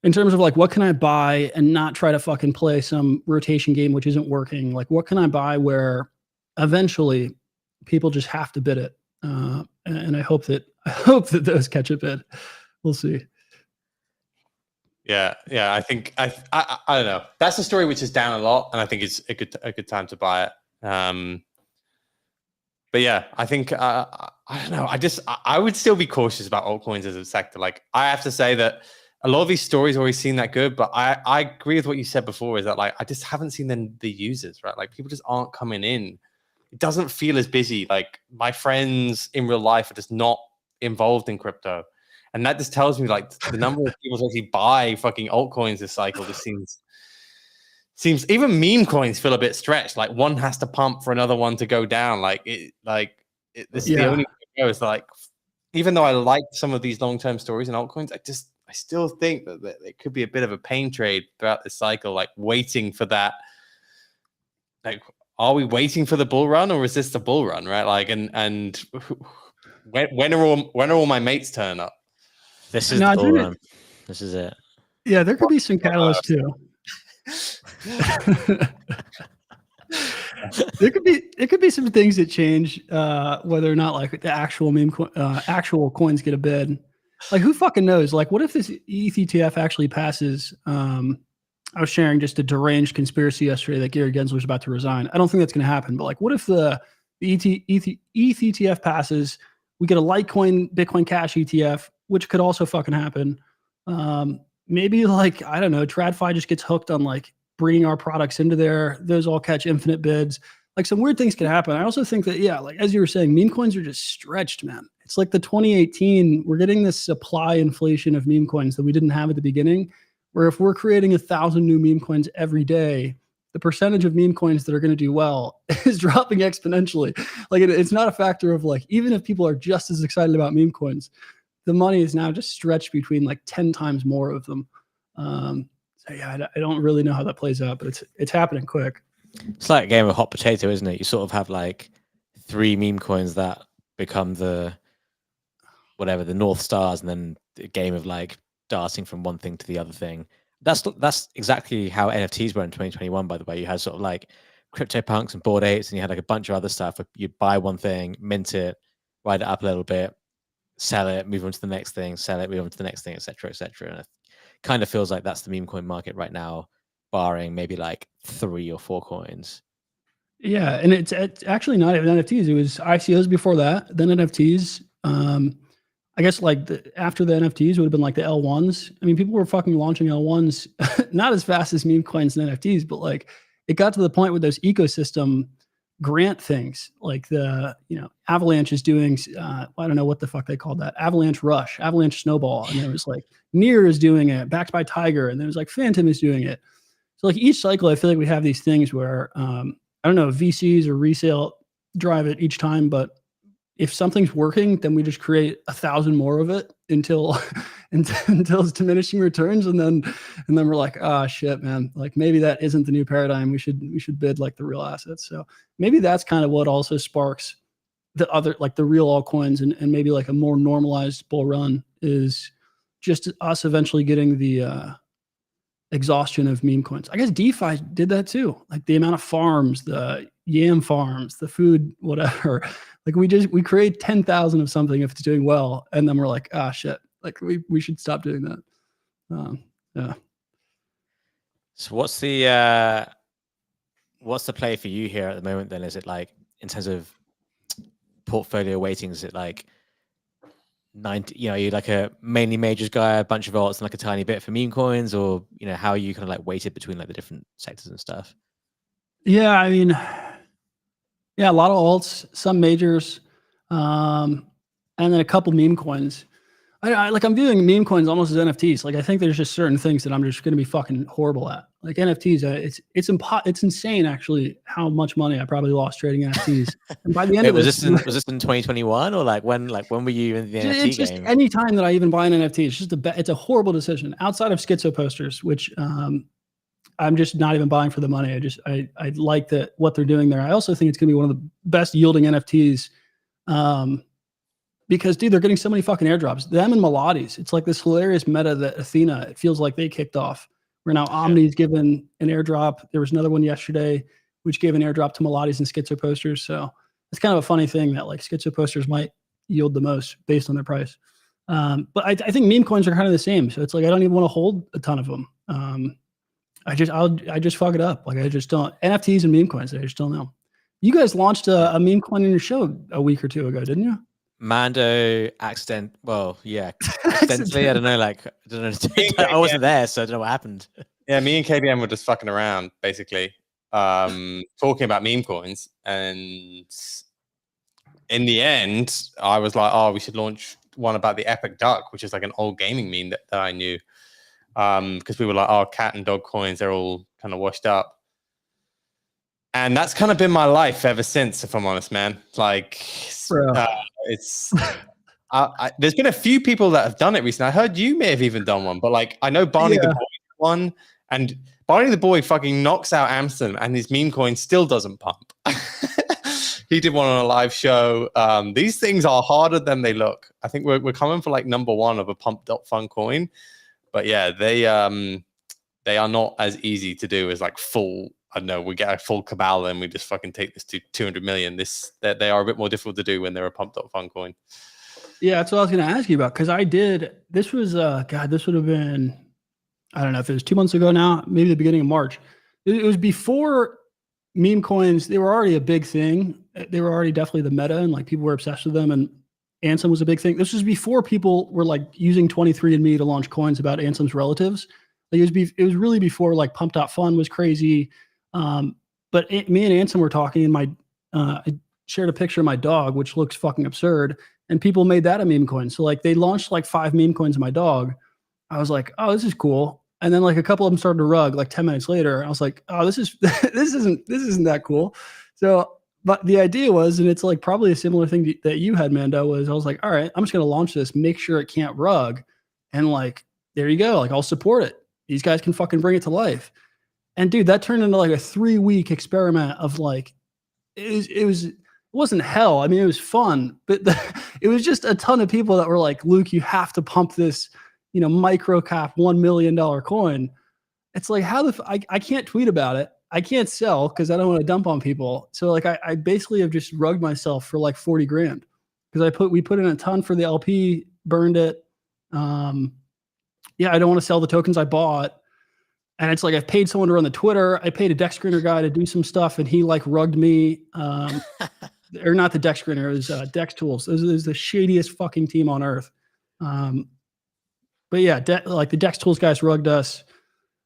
in terms of like, what can I buy and not try to fucking play some rotation game which isn't working? Like, what can I buy where eventually people just have to bid it? And I hope that those catch a bid. We'll see. Yeah. I think I don't know. That's a story which is down a lot, and I think it's a good time to buy it. But yeah, I think I don't know. I would still be cautious about altcoins as a sector. Like, I have to say that a lot of these stories always seem that good, but I agree with what you said before, is that like I just haven't seen the users, right? Like, people just aren't coming in. It doesn't feel as busy. Like, my friends in real life are just not involved in crypto. And that just tells me like the number of people who actually buy fucking altcoins this cycle just seems even meme coins feel a bit stretched. Like, one has to pump for another one to go down. This is the only way it goes. Like, even though I like some of these long-term stories in altcoins, I still think that it could be a bit of a pain trade throughout this cycle, like waiting for that. Like, are we waiting for the bull run, or is this the bull run, right? Like, and when are all my mates turn up? This is the bull run. This is it. Yeah, there could be some catalysts too. There could be some things that change whether or not like the actual actual coins get a bid. Like, who fucking knows? Like, what if this ETH ETF actually passes? I was sharing just a deranged conspiracy yesterday that Gary Gensler's about to resign. I don't think that's going to happen. But like, what if the ETH ETF passes? We get a Litecoin Bitcoin Cash ETF, which could also fucking happen. Maybe like, I don't know, TradFi just gets hooked on like bringing our products into there. Those all catch infinite bids. Like, some weird things can happen. I also think that, yeah, like as you were saying, meme coins are just stretched, man. It's like the 2018, we're getting this supply inflation of meme coins that we didn't have at the beginning, where if we're creating 1,000 new meme coins every day, the percentage of meme coins that are going to do well is dropping exponentially. Like, it's not a factor of like, even if people are just as excited about meme coins, the money is now just stretched between like 10 times more of them. So yeah, I don't really know how that plays out, but it's happening quick. It's like a game of hot potato, isn't it? You sort of have like 3 meme coins that become the North Stars, and then a game of like darting from one thing to the other thing. That's exactly how NFTs were in 2021, by the way. You had sort of like CryptoPunks and Bored Apes, and you had like a bunch of other stuff. You'd buy one thing, mint it, ride it up a little bit, sell it, move on to the next thing, sell it, move on to the next thing, etc., etc. And it kind of feels like that's the meme coin market right now, barring maybe like 3 or 4 coins. Yeah, and it's actually not even NFTs. It was ICOs before that, then NFTs. I guess like after the NFTs would have been like the L1s. I mean, people were fucking launching L1s, not as fast as meme coins and NFTs, but like it got to the point with those ecosystem grant things, like the, Avalanche is doing, I don't know what the fuck they called that, Avalanche Rush, Avalanche Snowball. And there was like Near is doing it, backed by Tiger. And there was like Phantom is doing it. So like each cycle, I feel like we have these things where, I don't know, VCs or resale drive it each time, but if something's working, then we just create 1,000 more of it until it's diminishing returns, and then we're like, ah, shit, man, like maybe that isn't the new paradigm. We should bid like the real assets. So maybe that's kind of what also sparks the other, like the real altcoins, and maybe like a more normalized bull run is just us eventually getting the exhaustion of meme coins. I guess DeFi did that too. Like the amount of farms, the yam farms, the food, whatever. Like we create 10,000 of something if it's doing well, and then we're like, ah, shit. Like we should stop doing that. Yeah. So what's the play for you here at the moment? Then is it like in terms of portfolio weighting? Is it like 90? You're like a mainly majors guy, a bunch of alts, and like a tiny bit for meme coins, or how are you kind of like weighted between like the different sectors and stuff? Yeah, I mean, Yeah, a lot of alts, some majors, and then a couple meme coins. I'm viewing meme coins almost as NFTs. Like I think there's just certain things that I'm just going to be fucking horrible at. Like NFTs, it's insane actually how much money I probably lost trading NFTs. And by the end of was this, this in 2021 or like when were you in the NFT it's just game? any time that I even buy an NFT, it's just it's a horrible decision. Outside of schizo posters, which I'm just not even buying for the money. I like what they're doing there. I also think it's going to be one of the best yielding NFTs. Because dude, they're getting so many fucking airdrops. Them and Melodies. It's like this hilarious meta that Athena, it feels like they kicked off. Where now Omni's given an airdrop. There was another one yesterday, which gave an airdrop to Melodies and schizo posters. So it's kind of a funny thing that like schizo posters might yield the most based on their price. But I think meme coins are kind of the same. So it's like I don't even want to hold a ton of them. I just fuck it up. Like I just don't. NFTs and meme coins, I just don't know. You guys launched a meme coin in your show a week or two ago, didn't you? Mando accidentally, I don't know, I wasn't there, so I don't know what happened. Yeah, me and KBM were just fucking around, basically, talking about meme coins. And in the end, I was like, oh, we should launch one about the epic duck, which is like an old gaming meme that I knew. Because we were like, oh, cat and dog coins, they're all kind of washed up. And that's kind of been my life ever since, if I'm honest, man. Like, there's been a few people that have done it recently. I heard you may have even done one, but like, I know Barney the Boy one, and Barney the Boy fucking knocks out Amsterdam, and his meme coin still doesn't pump. He did one on a live show. These things are harder than they look. I think we're coming for like number one of a pump.fun coin, but yeah, they are not as easy to do as like full. I don't know, we get a full cabal and we just fucking take this to 200 million. They are a bit more difficult to do when they're a pump.fun coin. Yeah, that's what I was going to ask you about. Because this was, this would have been, I don't know if it was 2 months ago now, maybe the beginning of March. It was before meme coins. They were already a big thing. They were already definitely the meta and like people were obsessed with them. And Ansem was a big thing. This was before people were like using 23andMe to launch coins about Ansem's relatives. Like it was really before like pump.fun was crazy. But me and Ansem were talking, and I shared a picture of my dog, which looks fucking absurd, and people made that a meme coin. So like they launched like 5 meme coins of my dog. I was like, oh, this is cool. And then like a couple of them started to rug like 10 minutes later. I was like, oh, this isn't that cool. So, but the idea was, and it's like probably a similar thing that you had, Mando, was I was like, all right, I'm just going to launch this, make sure it can't rug. And like, there you go. Like I'll support it. These guys can fucking bring it to life. And dude, that turned into like a 3-week experiment of like, it wasn't hell. I mean, it was fun, but it was just a ton of people that were like, Luke, you have to pump this, micro cap $1 million coin. It's like, I can't tweet about it. I can't sell because I don't want to dump on people. So like, I basically have just rugged myself for like 40 grand because we put in a ton for the LP, burned it. I don't want to sell the tokens I bought. And it's like I've paid someone to run the Twitter. I paid a deck screener guy to do some stuff, and he like rugged me. Or not the deck screener, it was Dex Tools. It was the shadiest fucking team on earth. But yeah, like the Dex Tools guys rugged us.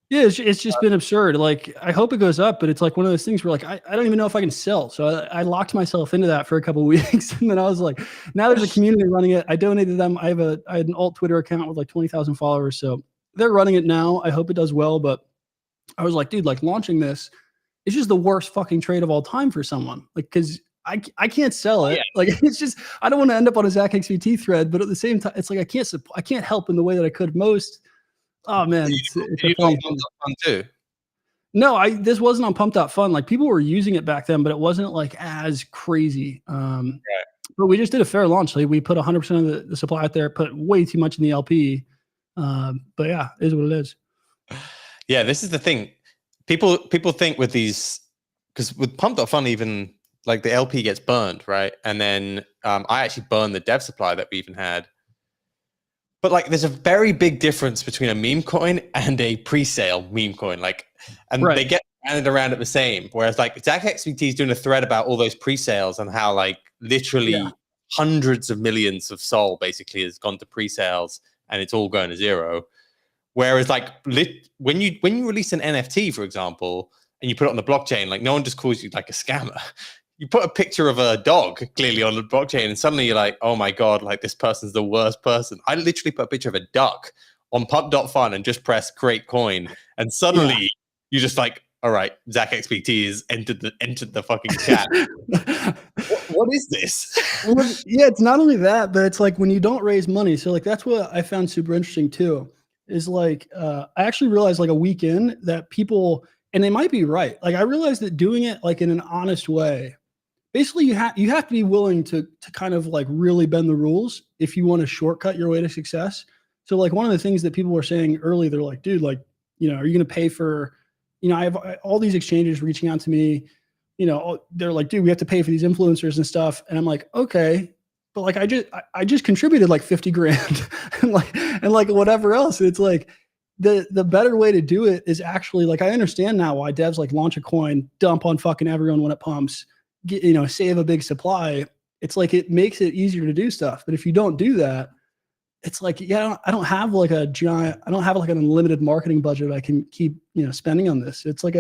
Yeah, it's just been absurd. Like I hope it goes up, but it's like one of those things where like I don't even know if I can sell. So I locked myself into that for a couple of weeks, and then I was like, now there's a community running it. I donated them. I had an alt Twitter account with like 20,000 followers, so they're running it now. I hope it does well, but I was like, dude, like launching this is just the worst fucking trade of all time for someone. Like, because I can't sell it. Yeah. Like, it's just I don't want to end up on a ZachXVT thread, but at the same time, it's like I can't help in the way that I could most. Oh man, it's a funny thing. Too. No, this wasn't on pump.fun. Like people were using it back then, but it wasn't like as crazy. Right. But we just did a fair launch. Like we put 100% of the supply out there, put way too much in the LP. But yeah, it is what it is. Yeah, this is the thing. People think with these, because with pump.fun, even like the LP gets burned, right? And then I actually burned the dev supply that we even had. But like, there's a very big difference between a meme coin and a pre-sale meme coin. Like, and right. They get handed around at the same. Whereas like ZachXVT is doing a thread about all those pre-sales and how like literally hundreds of millions of SOL basically has gone to pre-sales and it's all going to zero. Whereas like when you release an NFT, for example, and you put it on the blockchain, like no one just calls you like a scammer. you put a picture of a dog clearly on the blockchain, and suddenly you're like, oh my God, like this person's the worst person. I literally put a picture of a duck on pump.fun and just press create coin. And suddenly you're just like, all right, Zach XBT has entered the fucking chat. what is this? Well, yeah, it's not only that, but it's like when you don't raise money. So like that's what I found super interesting too. Is like I actually realized like a week in that people, and they might be right. Like I realized that doing it like in an honest way, basically you have to be willing to kind of like really bend the rules if you want to shortcut your way to success. So like one of the things that people were saying early, they're like, dude, like, you know, are you going to pay for, you know, I have all these exchanges reaching out to me, you know, they're like, dude, we have to pay for these influencers and stuff. And I'm like, okay, but like, I just contributed like 50 grand and like whatever else. It's like the better way to do it is actually like, I understand now why devs like launch a coin, dump on fucking everyone when it pumps, get, you know, save a big supply. It's like, it makes it easier to do stuff. But if you don't do that, it's like, yeah, I don't have like I don't have like an unlimited marketing budget I can keep, you know, spending on this. It's like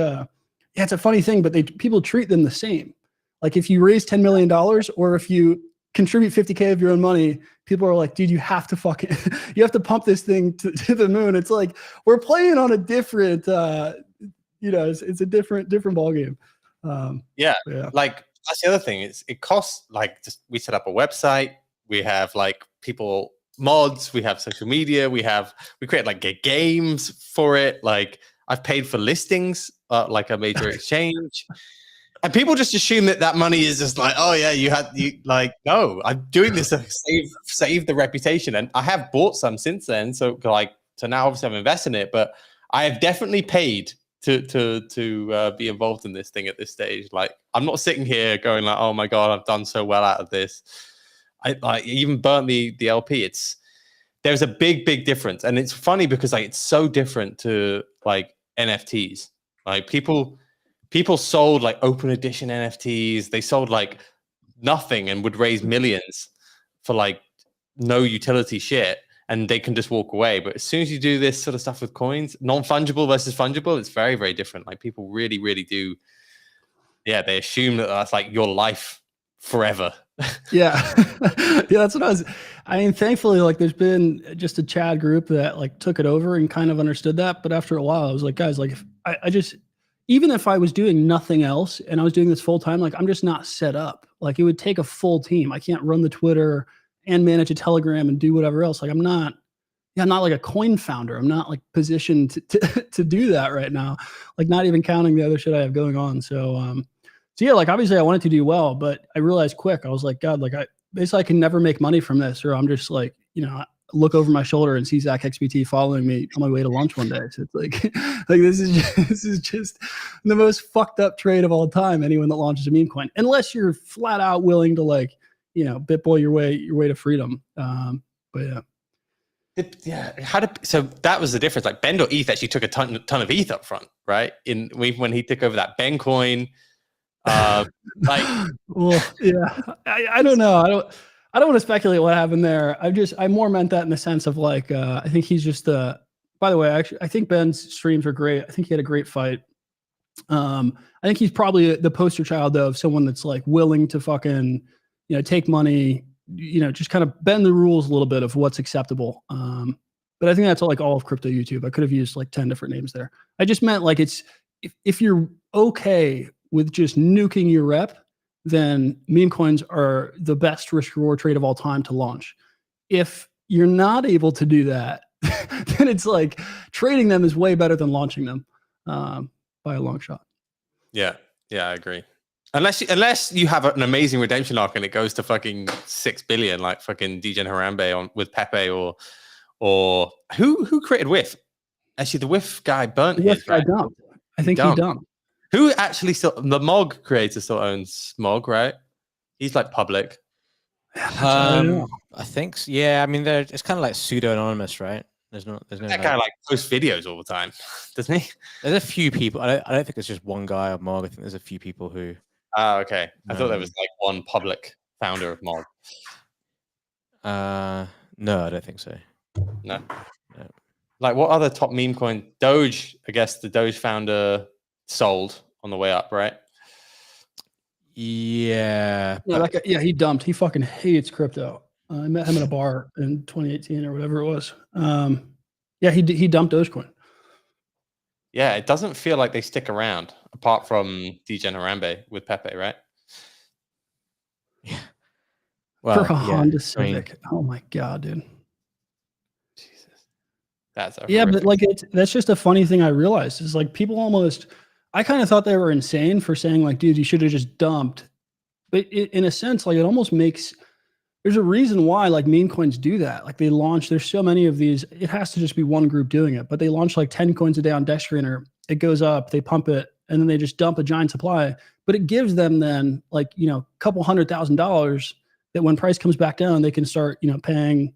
it's a funny thing, but people treat them the same. Like if you raise $10 million or if you contribute 50K of your own money, people are like, dude, you have to fucking, you have to pump this thing to the moon. It's like, we're playing on a different, you know, it's a different ballgame. Yeah. Like that's the other thing. It costs like we set up a website. We have like people, mods, we have social media, we create like games for it. Like I've paid for listings, like a major exchange, and people just assume that money is just like, oh yeah, you like, no, I'm doing this to save the reputation, and I have bought some since then. So now obviously I'm investing in it, but I have definitely paid to be involved in this thing at this stage. Like I'm not sitting here going like, oh my God, I've done so well out of this. I even burnt the LP. There's a big difference, and it's funny because like it's so different to like NFTs. Like people sold like open edition NFTs. They sold like nothing and would raise millions for like no utility shit, and they can just walk away. But as soon as you do this sort of stuff with coins, non-fungible versus fungible, it's very different. Like people really do. Yeah, they assume that that's like your life forever. Yeah. That's what I mean, thankfully, like there's been just a chat group that like took it over and kind of understood that. But after a while, I was like, guys, like if I just, even if I was doing nothing else and I was doing this full time, like I'm just not set up. Like it would take a full team. I can't run the Twitter and manage a Telegram and do whatever else. Like I'm not like a coin founder. I'm not like positioned to do that right now. Like not even counting the other shit I have going on. So yeah, like obviously I wanted to do well, but I realized quick, I was like, God, like I can never make money from this, or I'm just like, you know, look over my shoulder and see Zach XBT following me on my way to lunch one day. So it's like this is just the most fucked up trade of all time. Anyone that launches a meme coin, unless you're flat out willing to like, you know, BitBoy your way to freedom. But yeah. So that was the difference. Like Bend or ETH actually took a ton of ETH up front, right? When he took over that Ben coin. Like, well, yeah, I don't know. I don't want to speculate what happened there. I more meant that in the sense of like, I think he's just by the way, actually, I think Ben's streams are great. I think he had a great fight. I think he's probably the poster child though, of someone that's like willing to fucking, you know, take money, you know, just kind of bend the rules a little bit of what's acceptable. But I think that's like all of crypto YouTube. I could have used like 10 different names there. I just meant like if you're okay with just nuking your rep, then meme coins are the best risk reward trade of all time to launch. If you're not able to do that, then it's like trading them is way better than launching them by a long shot. Yeah, I agree. Unless you have an amazing redemption arc and it goes to fucking 6 billion, like fucking DJ Harambe with Pepe or who created Whiff? Actually, the Whiff guy burnt his. Guy dumped. I think he dumped. Who actually the Mog creator still owns Mog, right? He's like public. I think so. Yeah, I mean, it's kind of like pseudonymous, right? There's no. That guy like posts videos all the time, doesn't he? There's a few people. I don't think it's just one guy of Mog. I think there's a few people who. Oh, okay. I thought there was like one public founder of Mog. No, I don't think so. No. Like what other top meme coin? Doge. I guess the Doge founder sold on the way up, right? Yeah. Yeah, that guy, he dumped. He fucking hates crypto. I met him in a bar in 2018 or whatever it was. Yeah, he dumped Dogecoin. Yeah, it doesn't feel like they stick around, apart from DJ Harambe with Pepe, right? Yeah. Well, For a yeah, Honda Civic. Oh my god, dude. Jesus, that's a Yeah, but horrific. like that's just a funny thing I realized is like people almost. I kind of thought they were insane for saying like, dude, you should have just dumped. But in a sense, like it almost makes. There's a reason why like meme coins do that. Like they launch. There's so many of these. It has to just be one group doing it. But they launch like 10 coins a day on Dextrainer. It goes up. They pump it, and then they just dump a giant supply. But it gives them then like a couple $100,000 that when price comes back down, they can start paying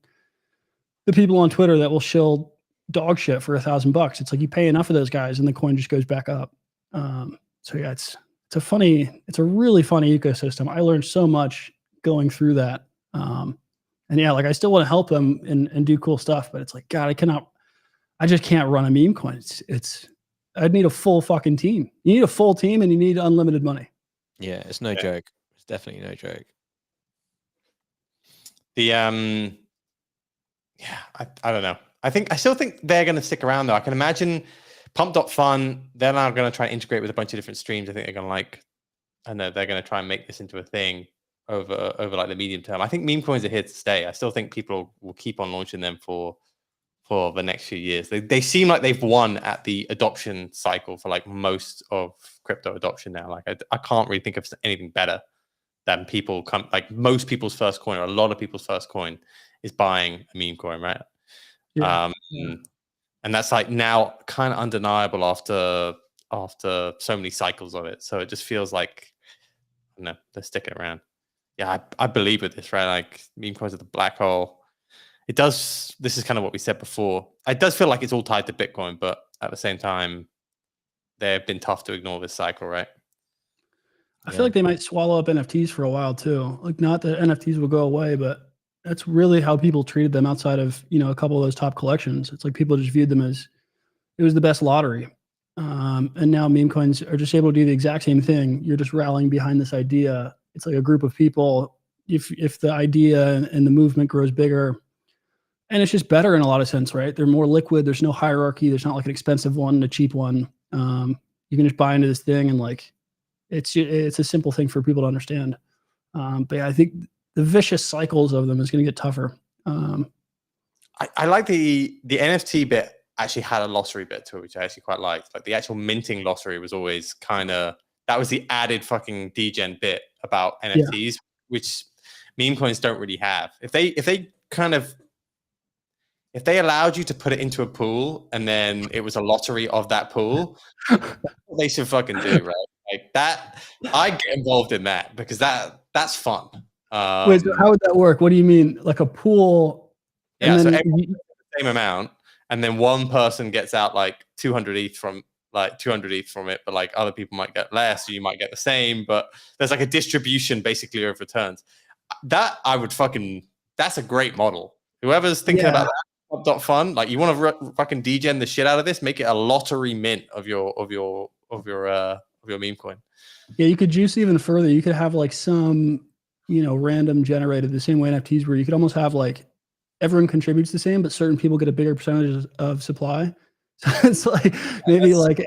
the people on Twitter that will shill dog shit for $1,000. It's like you pay enough of those guys, and the coin just goes back up. So yeah, it's a really funny ecosystem. I learned so much going through that. And yeah, like I still want to help them and do cool stuff, but it's like, God, I just can't run a meme coin. I'd need a full fucking team. You need a full team and you need unlimited money. Yeah, it's no joke. It's definitely no joke. I don't know. I still think they're going to stick around though. I can imagine Pump.fun, they're now going to try and integrate with a bunch of different streams. I think they're going to they're going to try and make this into a thing over like the medium term. I think meme coins are here to stay. I still think people will keep on launching them for the next few years. They seem like they've won at the adoption cycle for like most of crypto adoption now. Like I can't really think of anything better than like most people's first coin or a lot of people's first coin is buying a meme coin, right? Yeah. And that's like now kind of undeniable after so many cycles of it. So it just feels like, they're sticking around. Yeah, I believe with this, right? Like meme coins are the black hole. It does. This is kind of what we said before. It does feel like it's all tied to Bitcoin, but at the same time, they've been tough to ignore this cycle, right? I feel like they might swallow up NFTs for a while too. Like not that NFTs will go away, but that's really how people treated them outside of, a couple of those top collections. It's like people just viewed them as it was the best lottery. And now meme coins are just able to do the exact same thing. You're just rallying behind this idea. It's like a group of people. If the idea and the movement grows bigger, and it's just better in a lot of sense, right? They're more liquid. There's no hierarchy. There's not like an expensive one and a cheap one. You can just buy into this thing and like, it's a simple thing for people to understand. But yeah, I think the vicious cycles of them is going to get tougher. I like the NFT bit actually had a lottery bit to it, which I actually quite liked. Like the actual minting lottery was always that was the added fucking degen bit about NFTs, which meme coins don't really have. If they allowed you to put it into a pool and then it was a lottery of that pool, that's what they should fucking do, right? Like that, I get involved in that because that's fun. Wait, so how would that work? What do you mean, like a pool? Yeah, so everyone gets the same amount, and then one person gets out like 200 ETH from it, but like other people might get less, or you might get the same. But there's like a distribution basically of returns. That that's a great model. Whoever's thinking about that, .fun, like you want to fucking degen the shit out of this, make it a lottery mint of your meme coin. Yeah, you could juice even further. You could have like some, random generated the same way NFTs, where you could almost have like everyone contributes the same, but certain people get a bigger percentage of supply. So it's like maybe like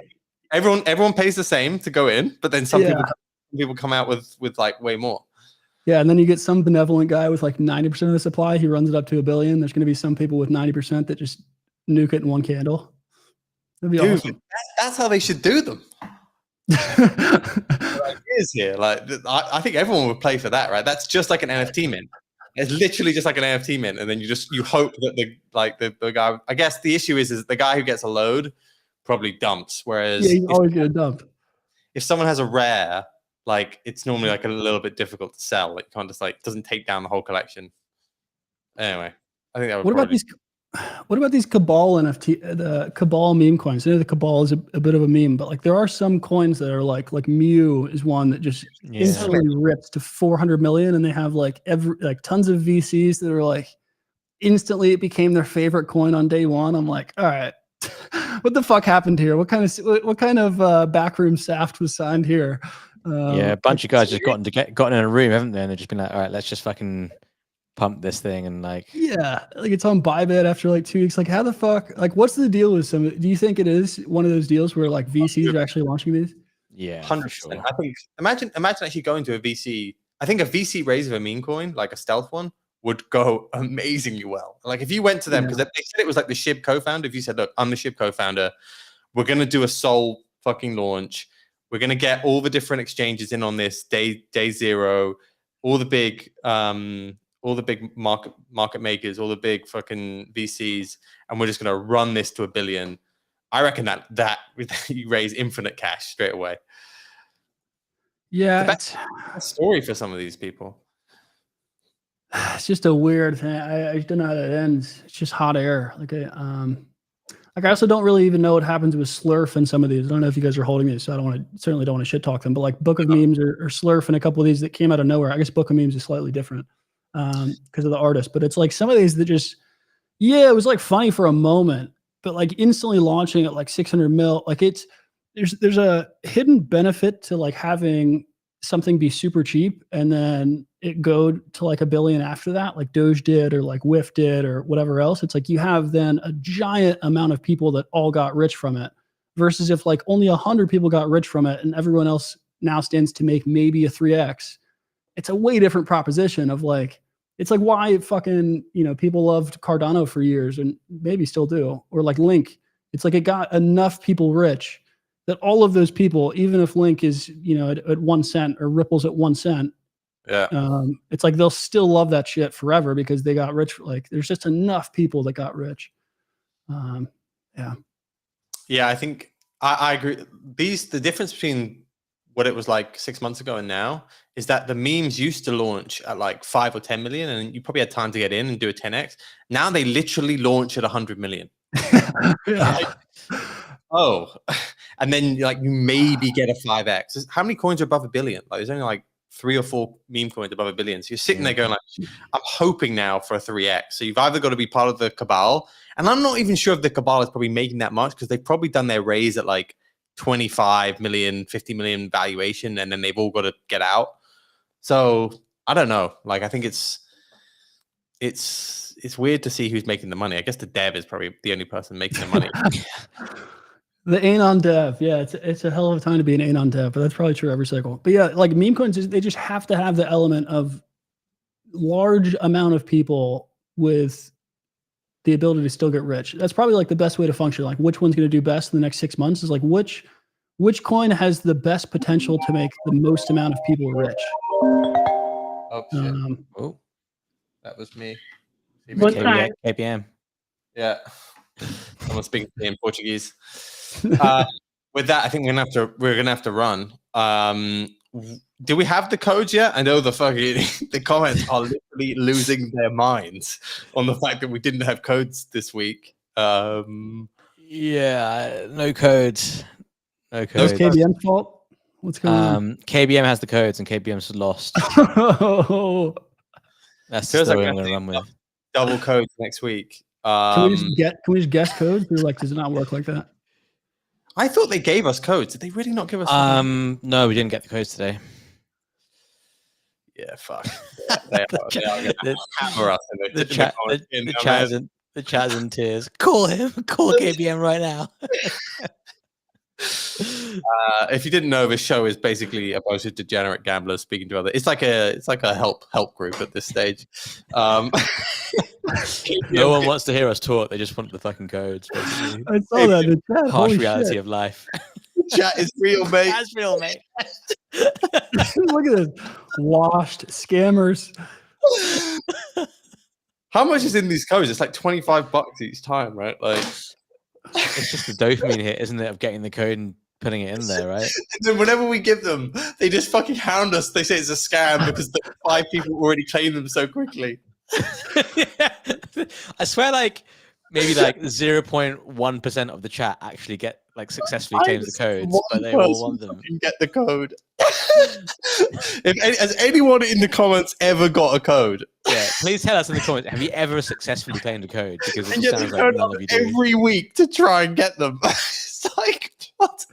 everyone pays the same to go in, but then some people come out with like way more. Yeah, and then you get some benevolent guy with like 90% of the supply. He runs it up to 1 billion. There's going to be some people with 90% that just nuke it in one candle. That'd be awesome. That's how they should do them. Like is here. Like I think everyone would play for that, right? That's just like an NFT mint. It's literally just like an NFT mint, and then you hope that the guy. I guess the issue is the guy who gets a load probably dumps. Whereas you always get a dump. If someone has a rare, like it's normally like a little bit difficult to sell. Like you can't just like doesn't take down the whole collection. Anyway, I think that would. What about these Cabal NFT, the Cabal meme coins? I know the Cabal is a bit of a meme, but like there are some coins that are like Mew is one that just instantly rips to 400 million, and they have like tons of VCs that are like instantly it became their favorite coin on day one. I'm like, all right, what the fuck happened here? What kind of backroom saft was signed here? Yeah, a bunch of guys just gotten in a room, haven't they? And they've just been like, all right, let's just fucking pump this thing and like. Yeah, like it's on Bybit after like 2 weeks. Like, how the fuck? Like, what's the deal with some? Do you think it is one of those deals where like VCs are actually launching these? Yeah, 100%. sure. I think imagine actually going to a VC. I think a VC raise of a meme coin, like a stealth one, would go amazingly well. Like if you went to them, because they said it was like the SHIB co-founder. If you said, look, I'm the SHIB co-founder, we're gonna do a Sol fucking launch. We're gonna get all the different exchanges in on this day zero, all the big market makers, all the big fucking VCs, and we're just gonna run this to $1 billion. I reckon that you raise infinite cash straight away. Yeah, it's a story for some of these people. It's just a weird thing. I don't know how that ends. It's just hot air. Like I also don't really even know what happens with Slurf and some of these. I don't know if you guys are holding these, so certainly don't want to shit talk them. But like Book of Memes or Slurf and a couple of these that came out of nowhere. I guess Book of Memes is slightly different because of the artist. But it's like some of these that just, it was like funny for a moment, but like instantly launching at like 600 mil. Like there's a hidden benefit to like having something be super cheap and then it go to like $1 billion after that, like Doge did or like Whiff did or whatever else. It's like you have then a giant amount of people that all got rich from it versus if like only 100 people got rich from it and everyone else now stands to make maybe a 3x. It's a way different proposition of like, it's like why fucking, people loved Cardano for years and maybe still do, or like Link. It's like it got enough people rich that all of those people, even if Link is, at 1 cent or Ripple's at 1 cent, it's like they'll still love that shit forever because they got rich. Like there's just enough people that got rich. Yeah, I think I agree. The difference between what it was like 6 months ago and now is that the memes used to launch at like 5 or 10 million and you probably had time to get in and do a 10x. Now they literally launch at 100 million. And then like you maybe get a 5x. How many coins are above $1 billion? Like there's only like 3 or 4 meme coins above $1 billion. So you're sitting there going like, I'm hoping now for a 3x. So you've either got to be part of the cabal, and I'm not even sure if the cabal is probably making that much because they've probably done their raise at like 25 million, 50 million valuation, and then they've all got to get out. So I don't know. Like I think it's weird to see who's making the money. I guess the dev is probably the only person making the money. The Anon dev, it's a hell of a time to be an Anon dev, but that's probably true every cycle. But yeah, like meme coins, they just have to have the element of large amount of people with the ability to still get rich. That's probably like the best way to function. Like which one's going to do best in the next 6 months is like which coin has the best potential to make the most amount of people rich. Oh shit! That was me. What time? KPM. Yeah, someone speaking to me in Portuguese. With that, I think we're gonna have to run. Do we have the codes yet? I know the comments are literally losing their minds on the fact that we didn't have codes this week. No codes. No codes. That's KBM's fault. What's going on? KBM has the codes and KBM's lost. That's the story I'm going to run with. Double codes next week. Can we just guess codes? Or like, does it not work like that? I thought they gave us codes. Did they really not give us? No, we didn't get the codes today. Yeah, fuck. They are going to hammer us. The chat's in tears. Call him. Call KBM right now. If you didn't know, this show is basically a bunch of degenerate gamblers speaking to other. It's like a help group at this stage. No one wants to hear us talk. They just want the fucking codes. Basically. I saw that in the chat. Harsh reality of life. Chat is real, mate. That's real, mate. Look at this. Washed scammers. How much is in these codes? It's like $25 each time, right? Like it's just the dopamine hit, isn't it, of getting the code and putting it in there, right? Then whenever we give them, they just fucking hound us. They say it's a scam because the 5 people already claimed them so quickly. Yeah. I swear, like maybe like 0.1% of the chat actually get like successfully claims the codes, but they all want them. Get the code. Has anyone in the comments ever got a code? Yeah, please tell us in the comments. Have you ever successfully claimed a code? Because it just sounds like none of you do. Every week to try and get them. It's like what?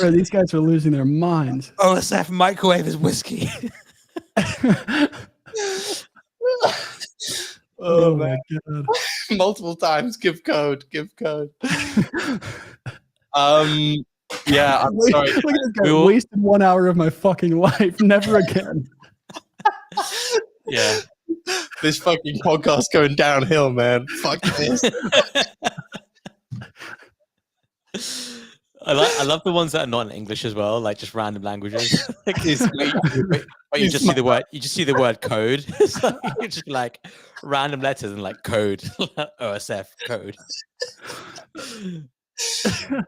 Bro, these guys are losing their minds. OSF microwave is whiskey. Oh my god. Multiple times. Give code. Yeah, I'm sorry. Look at this guy. Wasted 1 hour of my fucking life. Never again. Yeah. This fucking podcast going downhill, man. Fuck this. I love the ones that are not in English as well, like just random languages. Like, but you just see the word. You just see the word code. It's like, you just like random letters and like code, OSF code.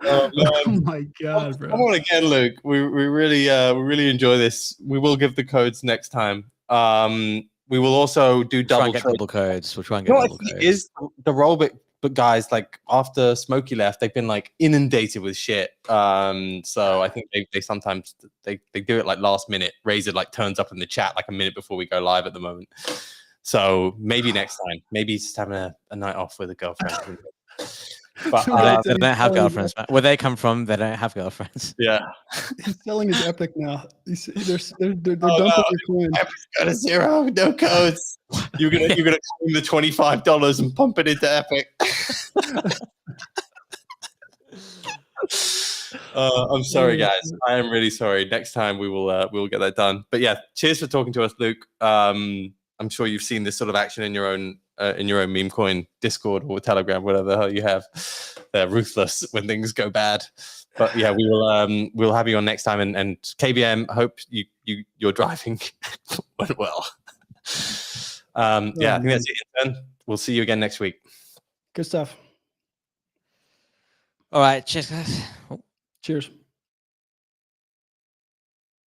Oh my god, bro! Come on again, Luke. We really enjoy this. We will give the codes next time. We will also do double codes. We'll try and get double codes. Is the rollback. But guys, like after Smokey left, they've been like inundated with shit. So I think they sometimes they do it like last minute. Razor like turns up in the chat like a minute before we go live at the moment. So maybe next time, maybe he's just having a night off with a girlfriend. But they don't have girlfriends. Where they come from, they don't have girlfriends. Yeah, he's selling his Epic now. They're dumping your coin. Epic's got a 0, no codes. You're gonna claim the $25 and pump it into Epic. I'm sorry, guys. I am really sorry. Next time we will get that done. But yeah, cheers for talking to us, Luke. I'm sure you've seen this sort of action in your own Memecoin Discord or Telegram, whatever the hell you have. They're ruthless when things go bad. But yeah, we'll have you on next time. And KBM, hope your driving went well. Yeah, I think that's it. We'll see you again next week. Good stuff. All right, cheers, guys. Cheers.